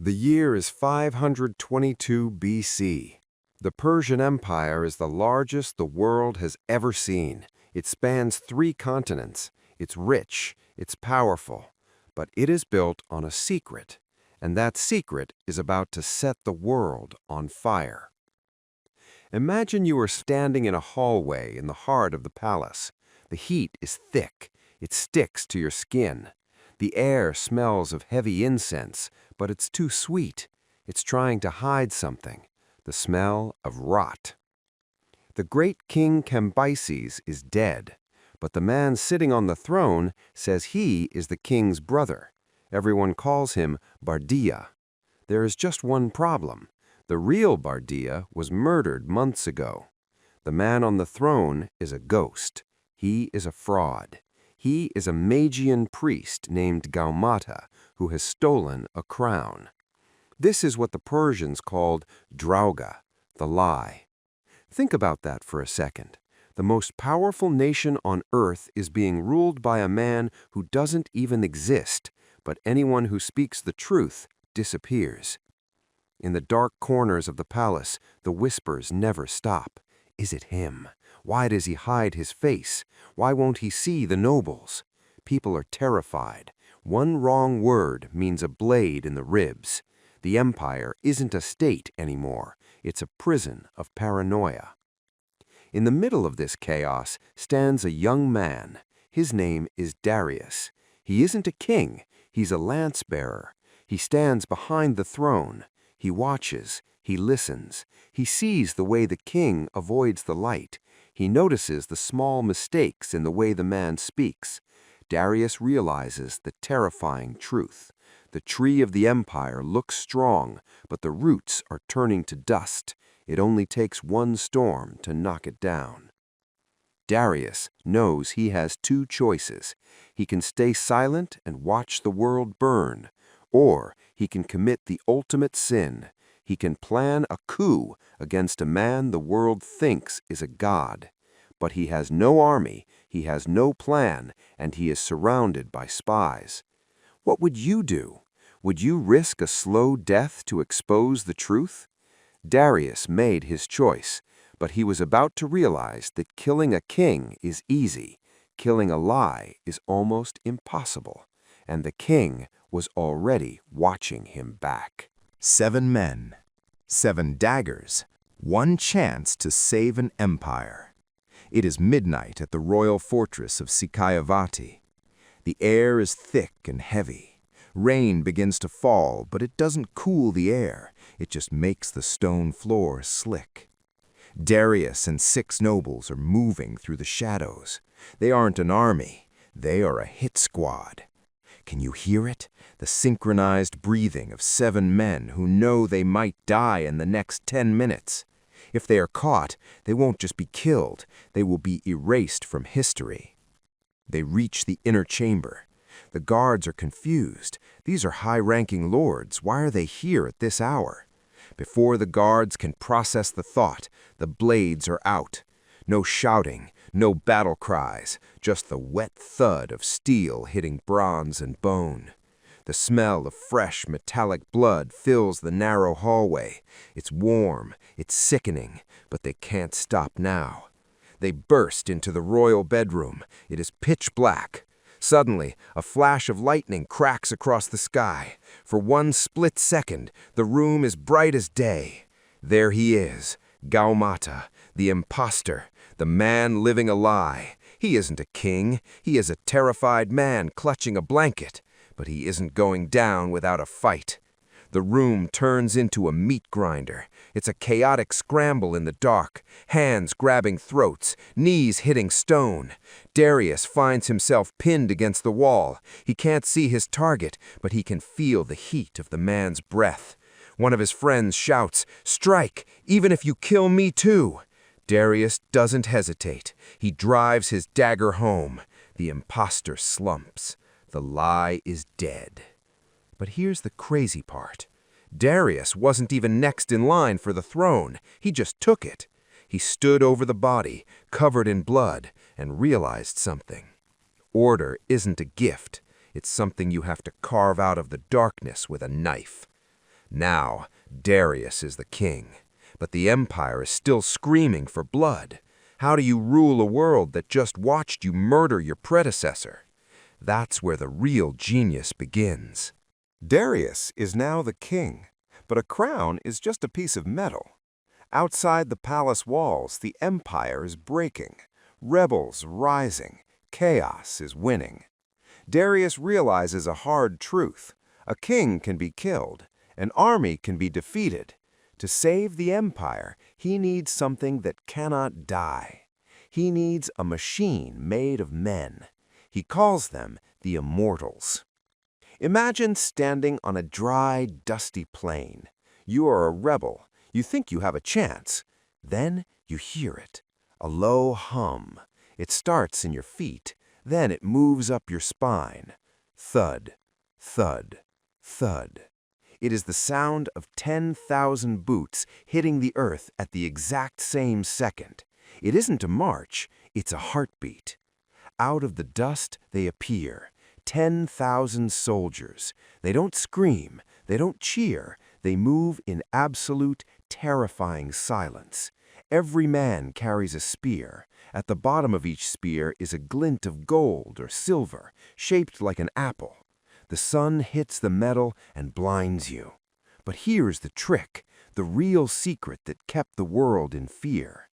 The year is 522 BC. The Persian Empire is the largest the world has ever seen. It spans 3 continents. It's rich, it's powerful, but it is built on a secret, and that secret is about to set the world on fire. Imagine you are standing in a hallway in the heart of the palace. The heat is thick. It sticks to your skin. The air smells of heavy incense, but it's too sweet. It's trying to hide something, the smell of rot. The great king Cambyses is dead, but the man sitting on the throne says he is the king's brother. Everyone calls him Bardia. There is just one problem. The real Bardia was murdered months ago. The man on the throne is a ghost. He is a fraud. He is a Magian priest named Gaumata who has stolen a crown. This is what the Persians called Drauga, the lie. Think about that for a second. The most powerful nation on earth is being ruled by a man who doesn't even exist, but anyone who speaks the truth disappears. In the dark corners of the palace, the whispers never stop. Is it him? Why does he hide his face? Why won't he see the nobles? People are terrified. One wrong word means a blade in the ribs. The empire isn't a state anymore. It's a prison of paranoia. In the middle of this chaos stands a young man. His name is Darius. He isn't a king. He's a lance-bearer. He stands behind the throne. He watches. He listens. He sees the way the king avoids the light. He notices the small mistakes in the way the man speaks. Darius realizes the terrifying truth. The tree of the empire looks strong, but the roots are turning to dust. It only takes one storm to knock it down. Darius knows he has 2 choices. He can stay silent and watch the world burn, or he can commit the ultimate sin. He can plan a coup against a man the world thinks is a god. But he has no army, he has no plan, and he is surrounded by spies. What would you do? Would you risk a slow death to expose the truth? Darius made his choice, but he was about to realize that killing a king is easy. Killing a lie is almost impossible, and the king was already watching him back. 7 men, 7 daggers, 1 chance to save an empire. It is midnight at the royal fortress of Sikayavati. The air is thick and heavy. Rain begins to fall, but it doesn't cool the air. It just makes the stone floor slick. Darius and 6 nobles are moving through the shadows. They aren't an army. They are a hit squad. Can you hear it? The synchronized breathing of 7 men who know they might die in the next 10 minutes. If they are caught, they won't just be killed, they will be erased from history. They reach the inner chamber. The guards are confused. These are high-ranking lords. Why are they here at this hour? Before the guards can process the thought, the blades are out. No shouting, no battle cries, just the wet thud of steel hitting bronze and bone. The smell of fresh, metallic blood fills the narrow hallway. It's warm, it's sickening, but they can't stop now. They burst into the royal bedroom. It is pitch black. Suddenly, a flash of lightning cracks across the sky. For 1 split second, the room is bright as day. There he is, Gaumata, the imposter, the man living a lie. He isn't a king. He is a terrified man clutching a blanket. But he isn't going down without a fight. The room turns into a meat grinder. It's a chaotic scramble in the dark, hands grabbing throats, knees hitting stone. Darius finds himself pinned against the wall. He can't see his target, but he can feel the heat of the man's breath. One of his friends shouts, "Strike, even if you kill me too." Darius doesn't hesitate. He drives his dagger home. The imposter slumps. The lie is dead. But here's the crazy part. Darius wasn't even next in line for the throne. He just took it. He stood over the body, covered in blood, and realized something. Order isn't a gift. It's something you have to carve out of the darkness with a knife. Now, Darius is the king, but the empire is still screaming for blood. How do you rule a world that just watched you murder your predecessor? That's where the real genius begins. Darius is now the king, but a crown is just a piece of metal. Outside the palace walls, the empire is breaking, rebels rising, chaos is winning. Darius realizes a hard truth. A king can be killed, an army can be defeated. To save the empire, he needs something that cannot die. He needs a machine made of men. He calls them the Immortals. Imagine standing on a dry, dusty plain. You are a rebel. You think you have a chance. Then you hear it, a low hum. It starts in your feet. Then it moves up your spine. Thud, thud, thud. It is the sound of 10,000 boots hitting the earth at the exact same second. It isn't a march, it's a heartbeat. Out of the dust they appear, 10,000 soldiers. They don't scream, they don't cheer, they move in absolute, terrifying silence. Every man carries a spear. At the bottom of each spear is a glint of gold or silver, shaped like an apple. The sun hits the metal and blinds you. But here's the trick, the real secret that kept the world in fear.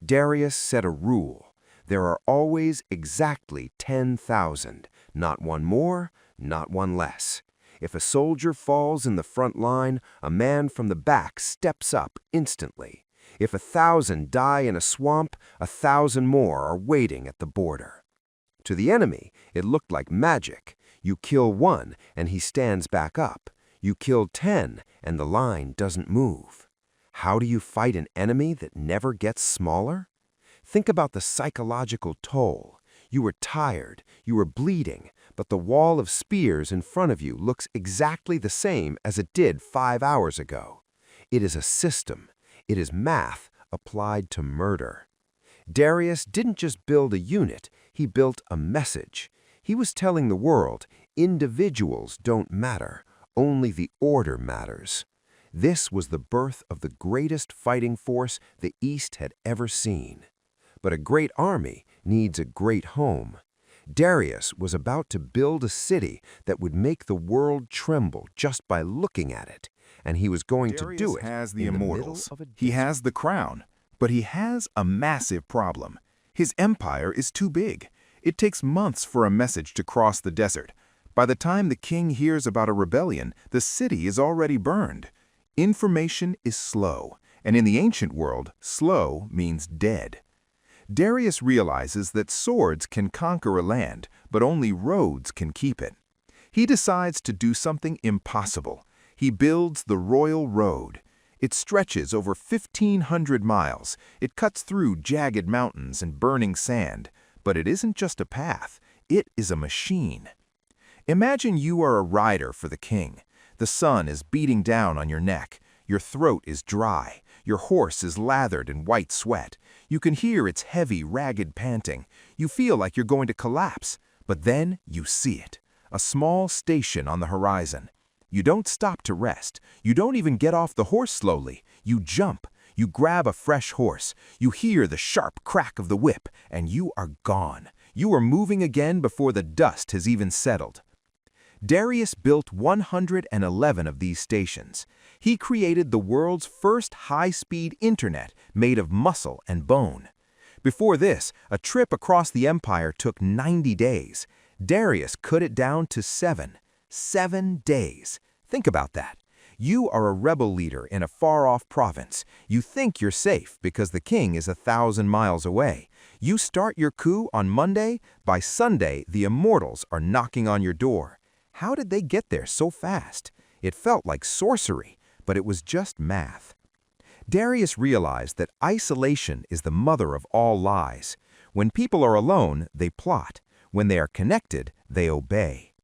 Darius set a rule. There are always exactly 10,000, not one more, not one less. If a soldier falls in the front line, a man from the back steps up instantly. If 1,000 die in a swamp, 1,000 more are waiting at the border. To the enemy, it looked like magic. You kill one, and he stands back up. You kill 10, and the line doesn't move. How do you fight an enemy that never gets smaller? Think about the psychological toll. You were tired, you were bleeding, but the wall of spears in front of you looks exactly the same as it did 5 hours ago. It is a system. It is math applied to murder. Darius didn't just build a unit, he built a message. He was telling the world, individuals don't matter, only the order matters. This was the birth of the greatest fighting force the East had ever seen. But a great army needs a great home. Darius was about to build a city that would make the world tremble just by looking at it, and he was going to do it. Darius has the in the Immortals. middle of a He desert. has the crown, but he has a massive problem. His empire is too big. It takes months for a message to cross the desert. By the time the king hears about a rebellion, the city is already burned. Information is slow, and in the ancient world, slow means dead. Darius realizes that swords can conquer a land, but only roads can keep it. He decides to do something impossible. He builds the Royal Road. It stretches over 1,500 miles. It cuts through jagged mountains and burning sand. But it isn't just a path, it is a machine. Imagine you are a rider for the king. The sun is beating down on your neck. Your throat is dry. Your horse is lathered in white sweat. You can hear its heavy, ragged panting. You feel like you're going to collapse. But then you see it. A small station on the horizon. You don't stop to rest. You don't even get off the horse slowly. You jump. You grab a fresh horse. You hear the sharp crack of the whip, and you are gone. You are moving again before the dust has even settled. Darius built 111 of these stations. He created the world's first high-speed internet made of muscle and bone. Before this, a trip across the empire took 90 days. Darius cut it down to 7. 7 days. Think about that. You are a rebel leader in a far-off province. You think you're safe because the king is 1,000 miles away. You start your coup on Monday. By Sunday, the Immortals are knocking on your door. How did they get there so fast? It felt like sorcery, but it was just math. Darius realized that isolation is the mother of all lies. When people are alone, they plot. When they are connected, they obey.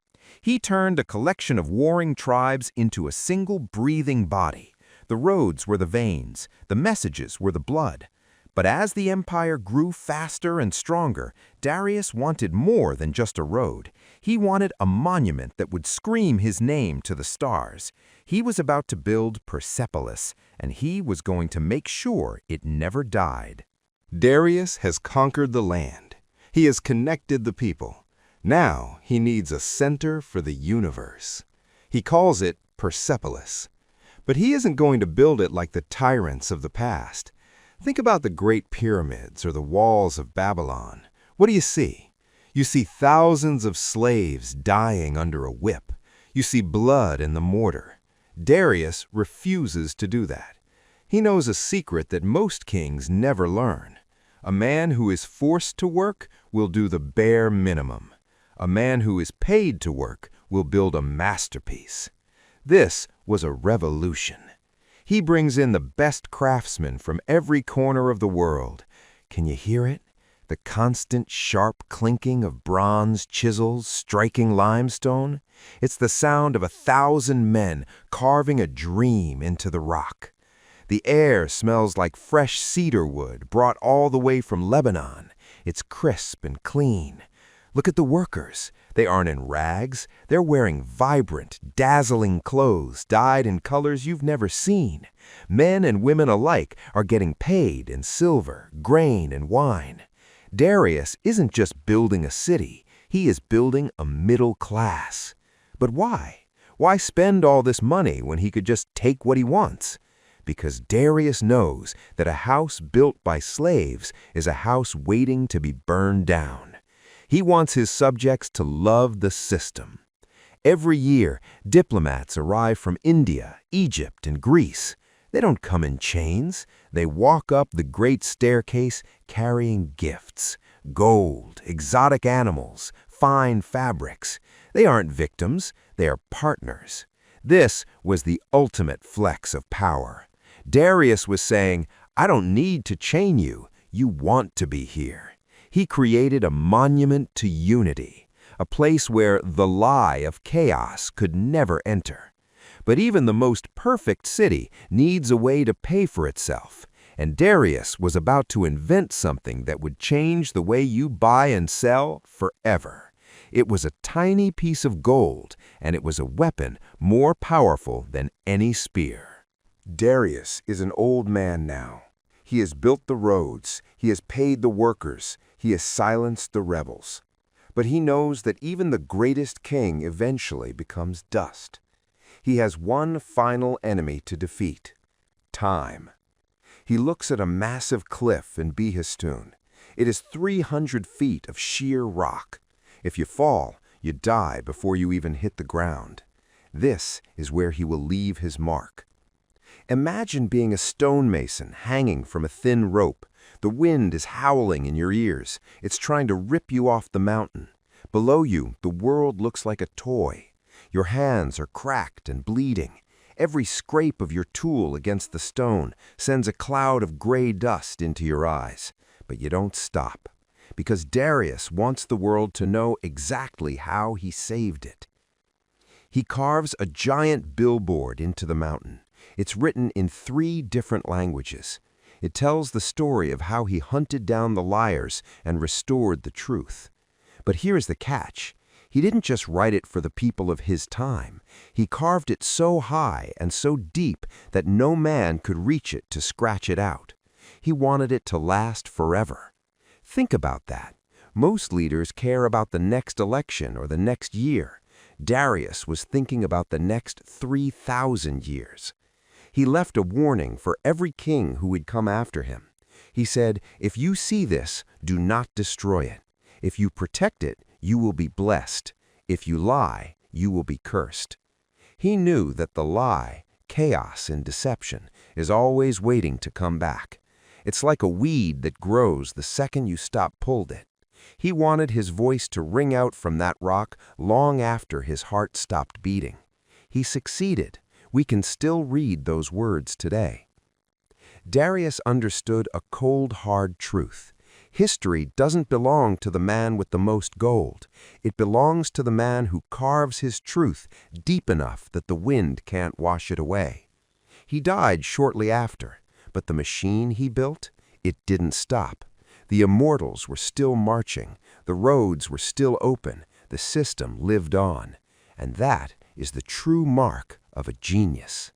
He turned a collection of warring tribes into a single breathing body. The roads were the veins, the messages were the blood. But as the empire grew faster and stronger, Darius wanted more than just a road. He wanted a monument that would scream his name to the stars. He was about to build Persepolis, and he was going to make sure it never died. Darius has conquered the land. He has connected the people. Now he needs a center for the universe. He calls it Persepolis. But he isn't going to build it like the tyrants of the past. Think about the Great Pyramids or the walls of Babylon. What do you see? You see thousands of slaves dying under a whip. You see blood in the mortar. Darius refuses to do that. He knows a secret that most kings never learn. A man who is forced to work will do the bare minimum. A man who is paid to work will build a masterpiece. This was a revolution. He brings in the best craftsmen from every corner of the world. Can you hear it? The constant sharp clinking of bronze chisels striking limestone? It's the sound of 1,000 men carving a dream into the rock. The air smells like fresh cedar wood brought all the way from Lebanon. It's crisp and clean. Look at the workers. They aren't in rags. They're wearing vibrant, dazzling clothes dyed in colors you've never seen. Men and women alike are getting paid in silver, grain, and wine. Darius isn't just building a city. He is building a middle class. But why? Why spend all this money when he could just take what he wants? Because Darius knows that a house built by slaves is a house waiting to be burned down. He wants his subjects to love the system. Every year, diplomats arrive from India, Egypt, and Greece. They don't come in chains. They walk up the great staircase carrying gifts, gold, exotic animals, fine fabrics. They aren't victims. They are partners. This was the ultimate flex of power. Darius was saying, I don't need to chain you. You want to be here. He created a monument to unity, a place where the lie of chaos could never enter. But even the most perfect city needs a way to pay for itself, and Darius was about to invent something that would change the way you buy and sell forever. It was a tiny piece of gold, and it was a weapon more powerful than any spear. Darius is an old man now. He has built the roads. He has paid the workers. He has silenced the rebels. But he knows that even the greatest king eventually becomes dust. He has one final enemy to defeat: time. He looks at a massive cliff in Behistun. It is 300 feet of sheer rock. If you fall, you die before you even hit the ground. This is where he will leave his mark. Imagine being a stonemason hanging from a thin rope. The wind is howling in your ears. It's trying to rip you off the mountain. Below you, the world looks like a toy. Your hands are cracked and bleeding. Every scrape of your tool against the stone sends a cloud of gray dust into your eyes. But you don't stop, because Darius wants the world to know exactly how he saved it. He carves a giant billboard into the mountain. It's written in 3 different languages. It tells the story of how he hunted down the liars and restored the truth. But here's the catch. He didn't just write it for the people of his time. He carved it so high and so deep that no man could reach it to scratch it out. He wanted it to last forever. Think about that. Most leaders care about the next election or the next year. Darius was thinking about the next 3,000 years. He left a warning for every king who would come after him. He said, if you see this, do not destroy it. If you protect it, you will be blessed. If you lie, you will be cursed. He knew that the lie, chaos and deception, is always waiting to come back. It's like a weed that grows the second you stop pulled it. He wanted his voice to ring out from that rock long after his heart stopped beating. He succeeded. We can still read those words today. Darius understood a cold, hard truth. History doesn't belong to the man with the most gold. It belongs to the man who carves his truth deep enough that the wind can't wash it away. He died shortly after, but the machine he built, it didn't stop. The Immortals were still marching, the roads were still open, the system lived on. And that is the true mark of a genius.